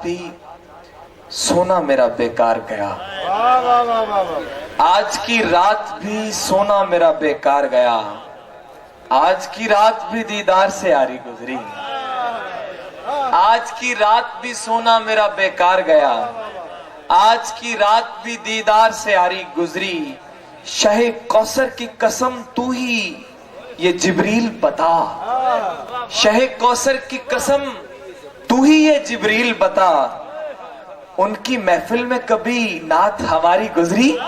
भी सोना मेरा बेकार गया, आज की रात भी सोना मेरा बेकार गया, आज की रात भी दीदार से यारी गुजरी, आज की रात भी सोना मेरा बेकार गया, आज की रात भी दीदार से यारी गुजरी। शाहे कौसर की कसम तू ही ये जिब्रील बता, शाहे कौसर की कसम तू ही ये जिब्रील बता, उनकी महफिल में कभी नात हमारी गुजरी।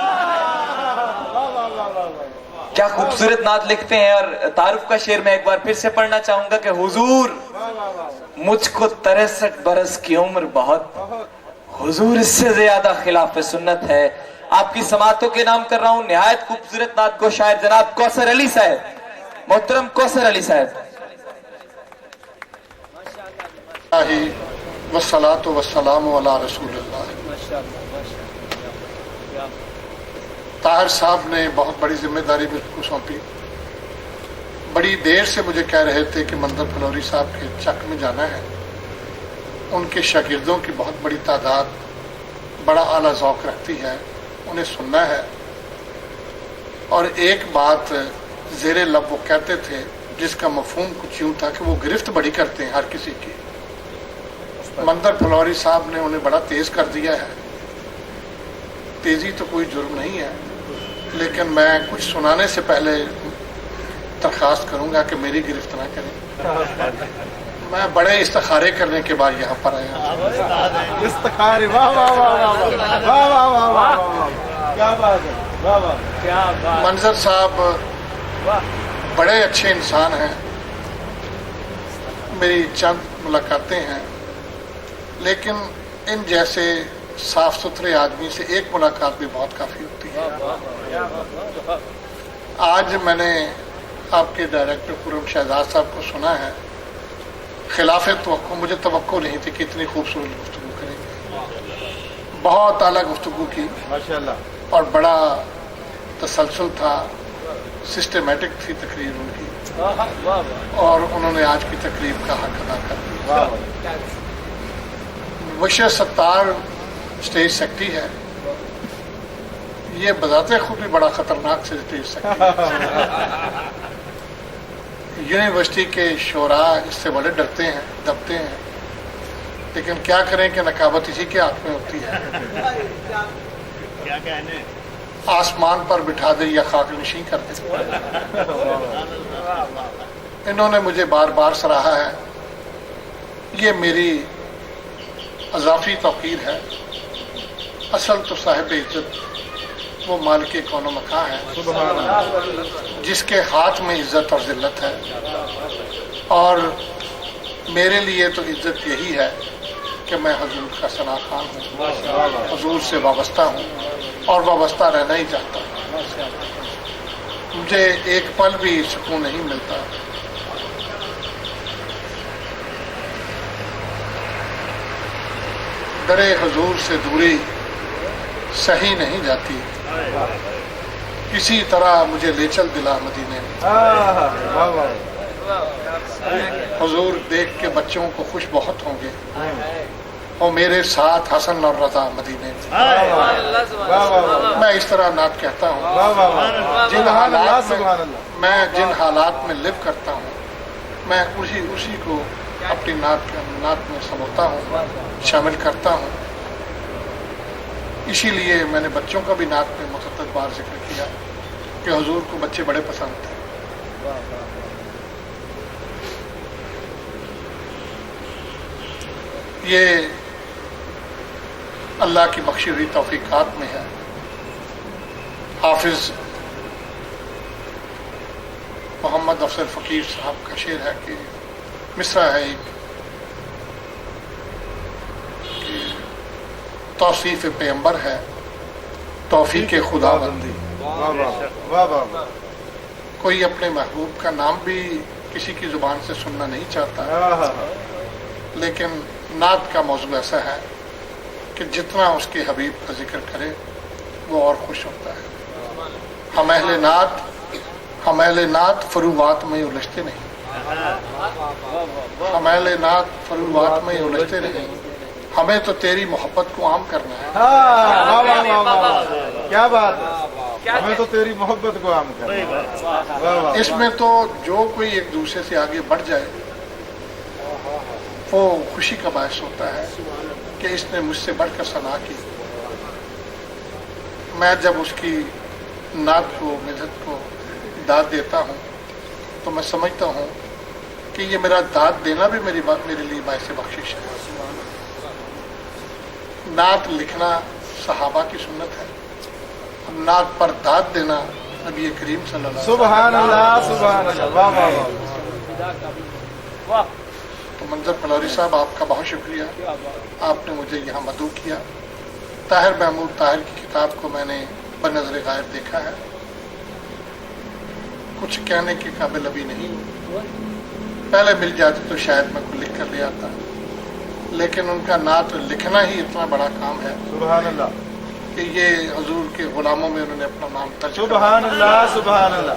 क्या खूबसूरत नात लिखते हैं। और तारुफ का शेर मैं एक बार फिर से पढ़ना चाहूंगा कि हुजूर मुझको 63 बरस की उम्र बहुत, हुजूर इससे ज्यादा खिलाफ सुन्नत है। आपकी समातों के नाम कर रहा हूं निहायत खूबसूरत नात को शायर जनाब कौसर अली साहब, मोहतरम कौसर अली साहब। वस्सलातु वस्सलामु अला रसूलिल्लाह। ताहिर साहब ने बहुत बड़ी जिम्मेदारी मुझको सौंपी। बड़ी देर से मुझे कह रहे थे कि मंदर फलौरी साहब के चक में जाना है। उनके शागिर्दों की बहुत बड़ी तादाद बड़ा आला ज़ौक़ रखती है, उन्हें सुनना है। और एक बात ज़ेरे लब वो कहते थे जिसका मफ़हूम कुछ यूँ था कि वो गिरफ्त बड़ी करते हैं हर किसी की। मंदर फलौरी साहब ने उन्हें बड़ा तेज़ कर दिया है। तेज़ी तो कोई जुर्म नहीं है, लेकिन मैं कुछ सुनाने से पहले दरख्वास्त करूंगा कि मेरी गिरफ्त ना करें। मैं बड़े इस्तिखारे करने के बाद यहाँ पर आया। इस्तिखारे, वाह वाह वाह वाह वाह वाह वाह वाह वाह, क्या बात है, वाह वाह, क्या बात। मंजर साहब बड़े अच्छे इंसान हैं। मेरी चंद मुलाकातें हैं, लेकिन इन जैसे साफ सुथरे आदमी से एक मुलाकात भी बहुत काफ़ी होती है। आज मैंने आपके डायरेक्टर खुर्रम शहजाद साहब को सुना है। खिलाफ तवक्को, मुझे तवक्को नहीं थी कि इतनी खूबसूरत गुफ्तगू करेंगे। बहुत आला गुफ्तगू की माशाल्लाह, और बड़ा तसलसल था, सिस्टमेटिक थी तकरीर उनकी, और उन्होंने आज की तकरीब का हक अदा कर दिया। विशे सत्तार स्टेज सेक्रेटरी है, ये बजाते खुद भी बड़ा खतरनाक से स्टेज सेक्रेटरी है। यूनिवर्सिटी के शोरा इससे बड़े डरते हैं, दबते हैं, लेकिन क्या करें कि नकाबत इसी के हाथ में होती है। क्या कहने, आसमान पर बिठा दे या खाक नशीं कर दे। इन्होंने मुझे बार बार सराहा है। ये मेरी अज़ाफ़ी तौक़ीर है। असल तो साहिब इज़्ज़त वो मालिक कौनो मकां है, जिसके हाथ में इज़्ज़त और ज़िल्लत है। और मेरे लिए तो इज़्ज़त यही है कि मैं हुज़ूर का सना खान हूँ, हुज़ूर से वाबस्ता हूँ और वाबस्ता रहना ही चाहता हूँ। मुझे एक पल भी सुकून नहीं मिलता दरे हुजूर से दूरी सही नहीं जाती, किसी तरह मुझे ले चल दिला मदीने में। हुजूर देख के बच्चों को खुश बहुत होंगे, और मेरे साथ हसन और रजा मदीने में। मैं इस तरह नात कहता हूँ। जिन हालात में लिव करता हूँ, मैं उसी को अपनी नात में समझता हूँ, शामिल करता हूँ। इसीलिए मैंने बच्चों का भी नात में मुतअद्दिद बार जिक्र किया कि हुजूर को बच्चे बड़े पसंद थे। ये अल्लाह की बख्शी हुई तौफीकात में है। हाफिज मोहम्मद अफजल फ़कीर साहब का शेर है कि मिसरा है एक कि तौसीफ़ पैगंबर है तौफीक खुदाबंदी। कोई अपने महबूब का नाम भी किसी की ज़ुबान से सुनना नहीं चाहता, लेकिन नात का मौजू ऐसा है कि जितना उसके हबीब का जिक्र करे वो और खुश होता है। हम अहले नात फरूवात में उलझते नहीं, हम अहले नात फरूवात में उलझते नहीं, ہمیں تو تیری محبت کو عام کرنا ہے. ہاں واہ واہ واہ واہ واہ. کیا بات ہے. ہمیں تو تیری محبت کو عام کرنا ہے. واہ واہ. اس میں تو جو کوئی ایک دوسرے سے آگے بڑھ جائے وہ خوشی کا باعث ہوتا ہے کہ اس نے مجھ سے بڑھ کر ثنا کی. میں جب اس کی نعت کو مدحت کو داد دیتا ہوں تو میں سمجھتا ہوں کہ یہ میرا داد دینا بھی میرے لیے باعث بخشش ہے. نعت لکھنا صحابہ کی سنت ہے، نعت پر داد دینا نبی کریم صلی اللہ علیہ وسلم. سبحان اللہ سبحان اللہ. واہ واہ واہ. تو منظر پلوری صاحب آپ کا بہت شکریہ، آپ نے مجھے یہاں مدعو کیا. طاہر محمود طاہر کی کتاب کو میں نے بنظر غائب دیکھا ہے، کچھ کہنے کے قابل ابھی نہیں ہوں. پہلے مل جاتی تو شاید میں کو لکھ کر لے آتا، لیکن ان کا نعت لکھنا ہی اتنا بڑا کام ہے سبحان اللہ. کہ یہ حضور کے غلاموں میں انہوں نے اپنا نام درج کر سبحان اللہ سبحان اللہ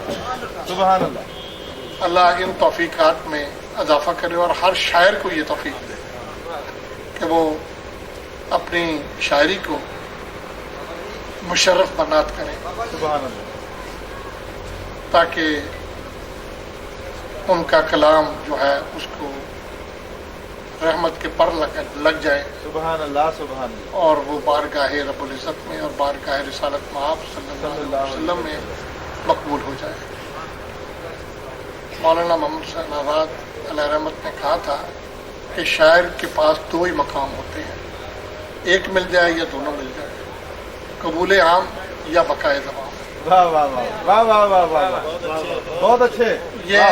سبحان اللہ. اللہ ان توفیقات میں اضافہ کرے اور ہر شاعر کو یہ توفیق دے کہ وہ اپنی شاعری کو مشرف بنات کریں سبحان اللہ. تاکہ ان کا کلام جو ہے اس کو رحمت کے پر لگ جائے سبحان اللہ سبحان اللہ. اور وہ بارگاہ رب العزت میں اور بارگاہ رسالت مآب صلی اللہ علیہ وسلم میں مقبول ہو جائے. مولانا محمد حسین آزاد علیہ رحمت نے کہا تھا کہ شاعر کے پاس دو ہی مقام ہوتے ہیں، ایک مل جائے یا دونوں مل جائے، قبول عام یا بقائے زبان. واہ واہ واہ واہ واہ واہ واہ واہ. بہت اچھے. یہ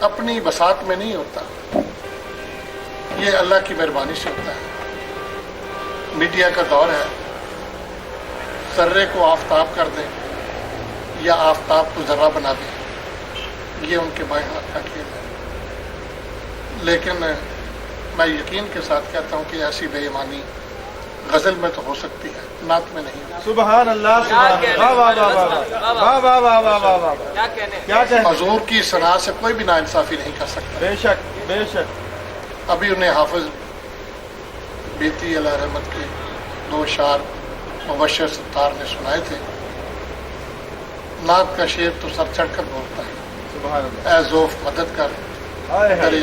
اپنی بساط میں نہیں ہوتا، یہ اللہ کی مہربانی سے ہوتا ہے. میڈیا کا دور ہے، ذرے کو آفتاب کر دیں یا آفتاب کو ذرہ بنا دیں، یہ ان کے بائیں ہاتھ کا کھیل ہے. لیکن میں یقین کے ساتھ کہتا ہوں کہ ایسی بے ایمانی غزل میں تو ہو سکتی ہے، نعت میں نہیں. سبحان اللہ سبحان اللہ. واہ واہ واہ واہ واہ واہ واہ واہ واہ. کیا کہنے. حضور کی ثنا سے کوئی بھی ناانصافی نہیں کر سکتا. بے شک بے شک. ابھی انہیں حافظ بیتی علیہ رحمت کے 2 اشعار مبشر ستار نے سنائے تھے. نعت کا شعر تو سر چڑھ کر بولتا ہے، سبحان اللہ. اے ذوف مدد کر، ہائے ہائے.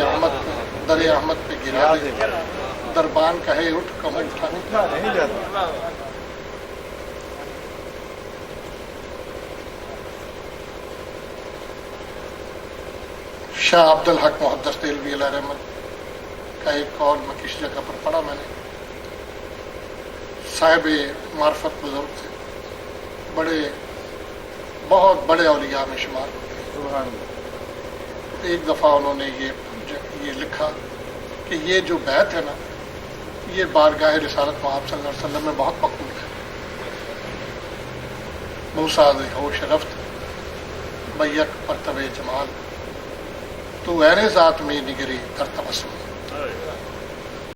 در احمد پہ گرا دے، دربان کہے اٹھ کم اٹھا. اٹھا نہیں جاتا. شاہ عبد الحق محدث دہلوی علیہ رحمت کا ایک قول میں کسی جگہ پر پڑھا میں نے. صاحب معرفت بزرگ تھے، بہت بڑے اولیاء میں شمار ہوتے ہیں. سبحان اللہ. ایک دفعہ انہوں نے یہ لکھا کہ یہ جو بیت ہے نا، یہ بارگاہ رسالت مآب صلی اللہ علیہ وسلم میں بہت مقبول ہے. موسیٰ ہوش رفت بیک پرتو جمال، تو عین ذات میں نگری در تبسم.